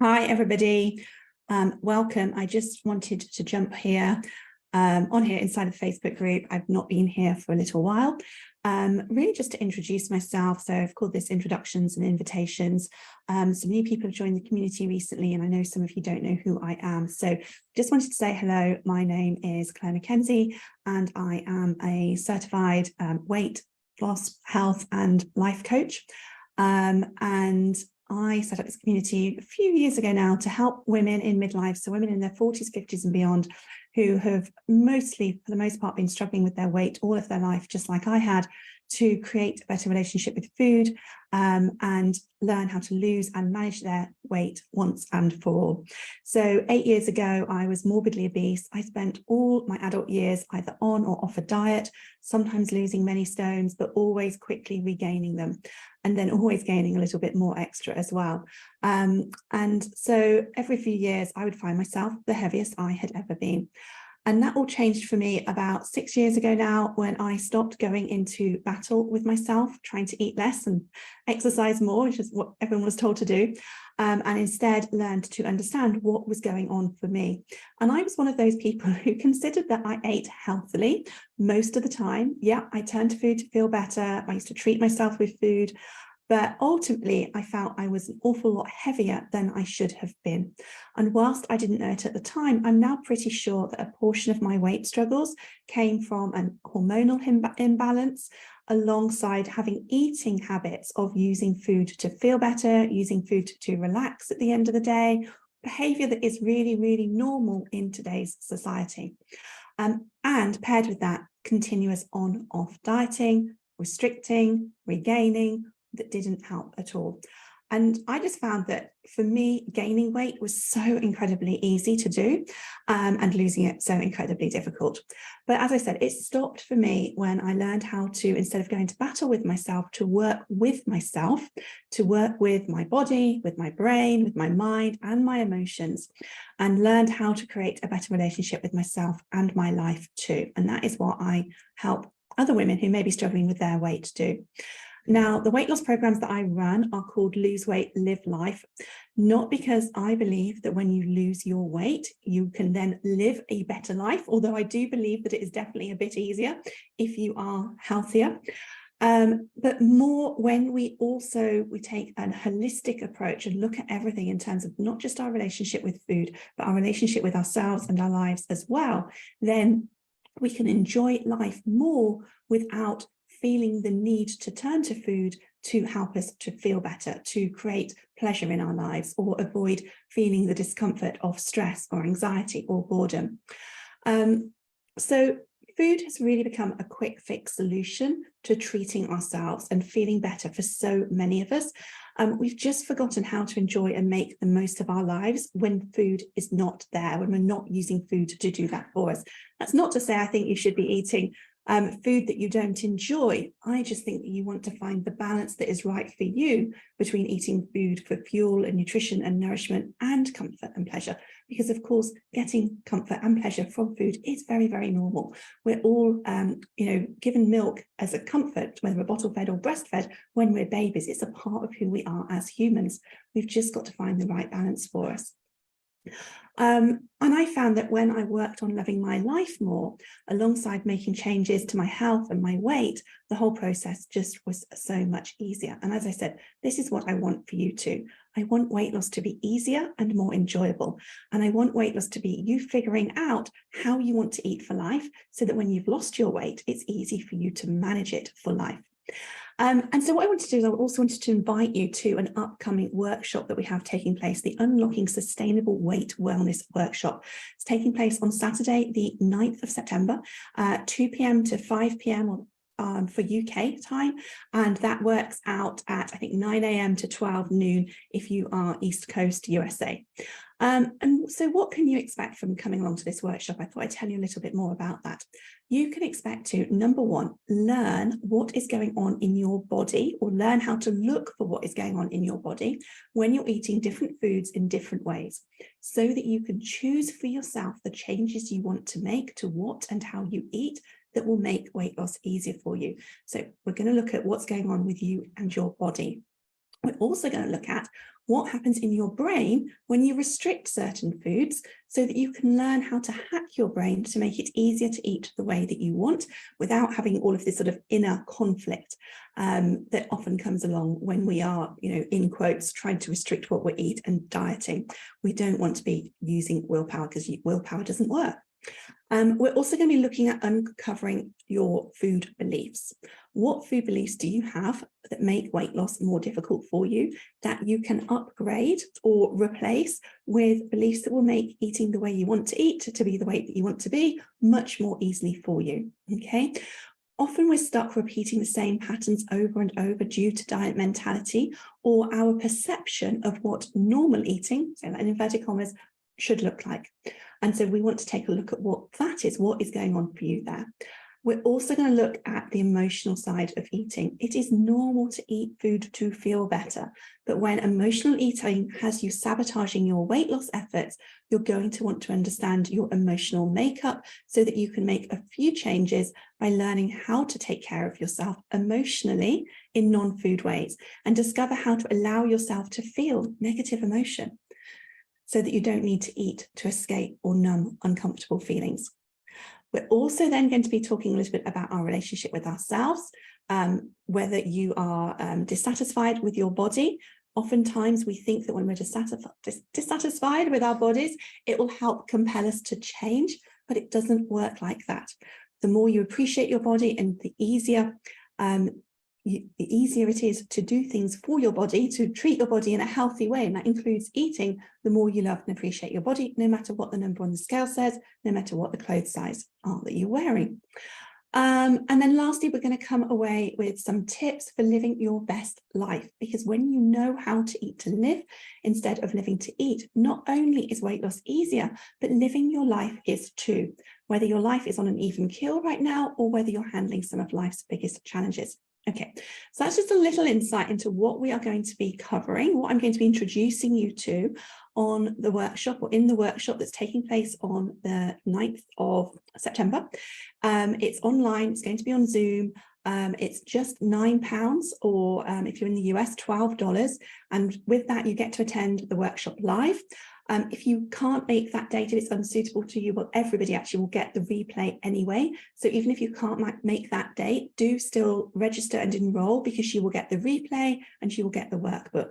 Hi, everybody. Welcome. I just wanted to jump here on here inside of the Facebook group. I've not been here for a little while. Really just to introduce myself. So I've called this introductions and invitations. Some new people have joined the community recently, and I know some of you don't know who I am. So just wanted to say hello. My name is Clair Mackenzie, and I am a certified weight loss, health and life coach. And I set up this community a few years ago now to help women in midlife, so women in their 40s, 50s and beyond, who have mostly, for the most part, been struggling with their weight all of their life, just like I had, to create a better relationship with food and learn how to lose and manage their weight once and for all. So 8 years ago, I was morbidly obese. I spent all my adult years either on or off a diet, sometimes losing many stones, but always quickly regaining them, and then always gaining a little bit more extra as well. And so every few years, I would find myself the heaviest I had ever been. And that all changed for me about 6 years ago now, when I stopped going into battle with myself, trying to eat less and exercise more, which is what everyone was told to do, and instead learned to understand what was going on for me. And I was one of those people who considered that I ate healthily most of the time. Yeah, I turned to food to feel better. I used to treat myself with food. But ultimately, I felt I was an awful lot heavier than I should have been. And whilst I didn't know it at the time, I'm now pretty sure that a portion of my weight struggles came from an hormonal imbalance, alongside having eating habits of using food to feel better, using food to relax at the end of the day, behavior that is really, really normal in today's society. And paired with that, continuous on-off dieting, restricting, regaining, that didn't help at all. And I just found that for me, gaining weight was so incredibly easy to do, and losing it so incredibly difficult. But as I said, it stopped for me when I learned how to, instead of going to battle with myself, to work with myself, to work with my body, with my brain, with my mind and my emotions, and learned how to create a better relationship with myself and my life too. And that is what I help other women who may be struggling with their weight do. Now, the weight loss programs that I run are called Lose Weight, Live Life, not because I believe that when you lose your weight, you can then live a better life, although I do believe that it is definitely a bit easier if you are healthier. But more when we take a holistic approach and look at everything in terms of not just our relationship with food, but our relationship with ourselves and our lives as well, then we can enjoy life more without feeling the need to turn to food to help us to feel better, to create pleasure in our lives, or avoid feeling the discomfort of stress or anxiety or boredom. So food has really become a quick fix solution to treating ourselves and feeling better for so many of us. We've just forgotten how to enjoy and make the most of our lives when food is not there, when we're not using food to do that for us. That's not to say I think you should be eating food that you don't enjoy. I just think that you want to find the balance that is right for you between eating food for fuel and nutrition and nourishment and comfort and pleasure. Because of course, getting comfort and pleasure from food is very, very normal. We're all, given milk as a comfort, whether we're bottle fed or breastfed, when we're babies. It's a part of who we are as humans. We've just got to find the right balance for us. And I found that when I worked on loving my life more, alongside making changes to my health and my weight, the whole process just was so much easier. And as I said, this is what I want for you too. I want weight loss to be easier and more enjoyable. And I want weight loss to be you figuring out how you want to eat for life, so that when you've lost your weight, it's easy for you to manage it for life. And so what I wanted to do is I also wanted to invite you to an upcoming workshop that we have taking place, the Unlocking Sustainable Weight Wellness Workshop. It's taking place on Saturday, the 9th of September, 2 p.m. to 5 p.m. For UK time, and that works out at, I think, 9 a.m. to 12 noon if you are East Coast USA. And so what can you expect from coming along to this workshop? I thought I'd tell you a little bit more about that. You can expect to, number one, learn what is going on in your body, or learn how to look for what is going on in your body when you're eating different foods in different ways, so that you can choose for yourself the changes you want to make to what and how you eat that will make weight loss easier for you. So we're going to look at what's going on with you and your body. We're also going to look at what happens in your brain when you restrict certain foods so that you can learn how to hack your brain to make it easier to eat the way that you want without having all of this sort of inner conflict that often comes along when we are, in quotes, trying to restrict what we eat and dieting. We don't want to be using willpower because willpower doesn't work. We're also going to be looking at uncovering your food beliefs. What food beliefs do you have that make weight loss more difficult for you, that you can upgrade or replace with beliefs that will make eating the way you want to eat to be the weight that you want to be much more easily for you, okay? Often we're stuck repeating the same patterns over and over due to diet mentality or our perception of what normal eating, so in inverted commas, should look like. And so we want to take a look at what that is, what is going on for you there. We're also going to look at the emotional side of eating. It is normal to eat food to feel better, but when emotional eating has you sabotaging your weight loss efforts, you're going to want to understand your emotional makeup so that you can make a few changes by learning how to take care of yourself emotionally in non-food ways and discover how to allow yourself to feel negative emotion, so that you don't need to eat to escape or numb uncomfortable feelings. We're also then going to be talking a little bit about our relationship with ourselves, whether you are dissatisfied with your body. Oftentimes we think that when we're dissatisfied with our bodies, it will help compel us to change, but it doesn't work like that. The more you appreciate your body and the easier it is to do things for your body, to treat your body in a healthy way, and that includes eating, the more you love and appreciate your body, no matter what the number on the scale says, no matter what the clothes size are that you're wearing. And then lastly, we're going to come away with some tips for living your best life, because when you know how to eat to live instead of living to eat, not only is weight loss easier, but living your life is too, whether your life is on an even keel right now or whether you're handling some of life's biggest challenges. Okay, so that's just a little insight into what we are going to be covering, what I'm going to be introducing you to on the workshop or in the workshop that's taking place on the 9th of September. It's online, it's going to be on Zoom. It's just £9 or if you're in the US, $12. And with that, you get to attend the workshop live. If you can't make that date, if it's unsuitable to you, well, everybody actually will get the replay anyway. So even if you can't make that date, do still register and enroll, because you will get the replay and you will get the workbook.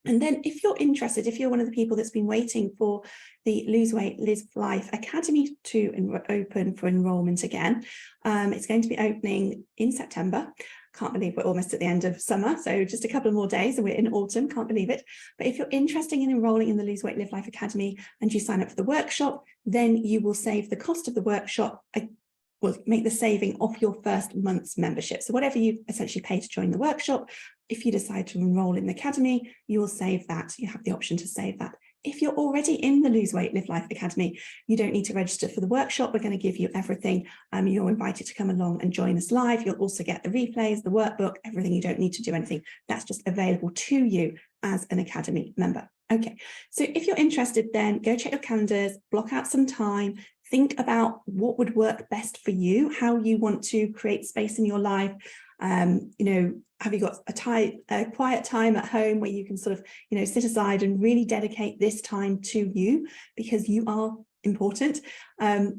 And then if you're interested, if you're one of the people that's been waiting for the Lose Weight, Live Life Academy to open for enrollment again, it's going to be opening in September. Can't believe we're almost at the end of summer, so just a couple more days and we're in autumn, can't believe it. But if you're interested in enrolling in the Lose Weight, Live Life Academy and you sign up for the workshop, then you will save the cost of the workshop, will make the saving off your first month's membership. So whatever you essentially pay to join the workshop, if you decide to enroll in the academy, you will save that. You have the option to save that. If you're already in the Lose Weight, Live Life Academy, you don't need to register for the workshop. We're going to give you everything. You're invited to come along and join us live. You'll also get the replays, the workbook, everything. You don't need to do anything. That's just available to you as an academy member. Okay, so if you're interested, then go check your calendars, block out some time, think about what would work best for you, how you want to create space in your life. Have you got a quiet time at home where you can sort of, sit aside and really dedicate this time to you, because you are important.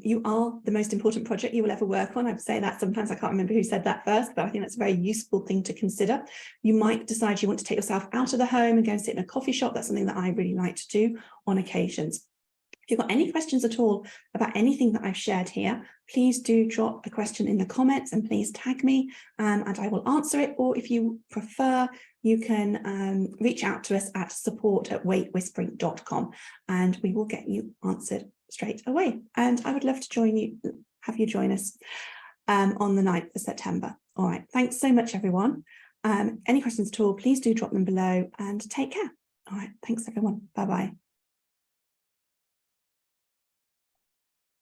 You are the most important project you will ever work on. I would say that sometimes. I can't remember who said that first, but I think that's a very useful thing to consider. You might decide you want to take yourself out of the home and go and sit in a coffee shop. That's something that I really like to do on occasions. If you've got any questions at all about anything that I've shared here, please do drop a question in the comments and please tag me and I will answer it. Or if you prefer, you can reach out to us at support@weightwhispering.com and we will get you answered straight away. And I would love to have you join us on the 9th of September. All right, thanks so much, everyone. Any questions at all, please do drop them below and take care. All right, thanks, everyone. Bye-bye.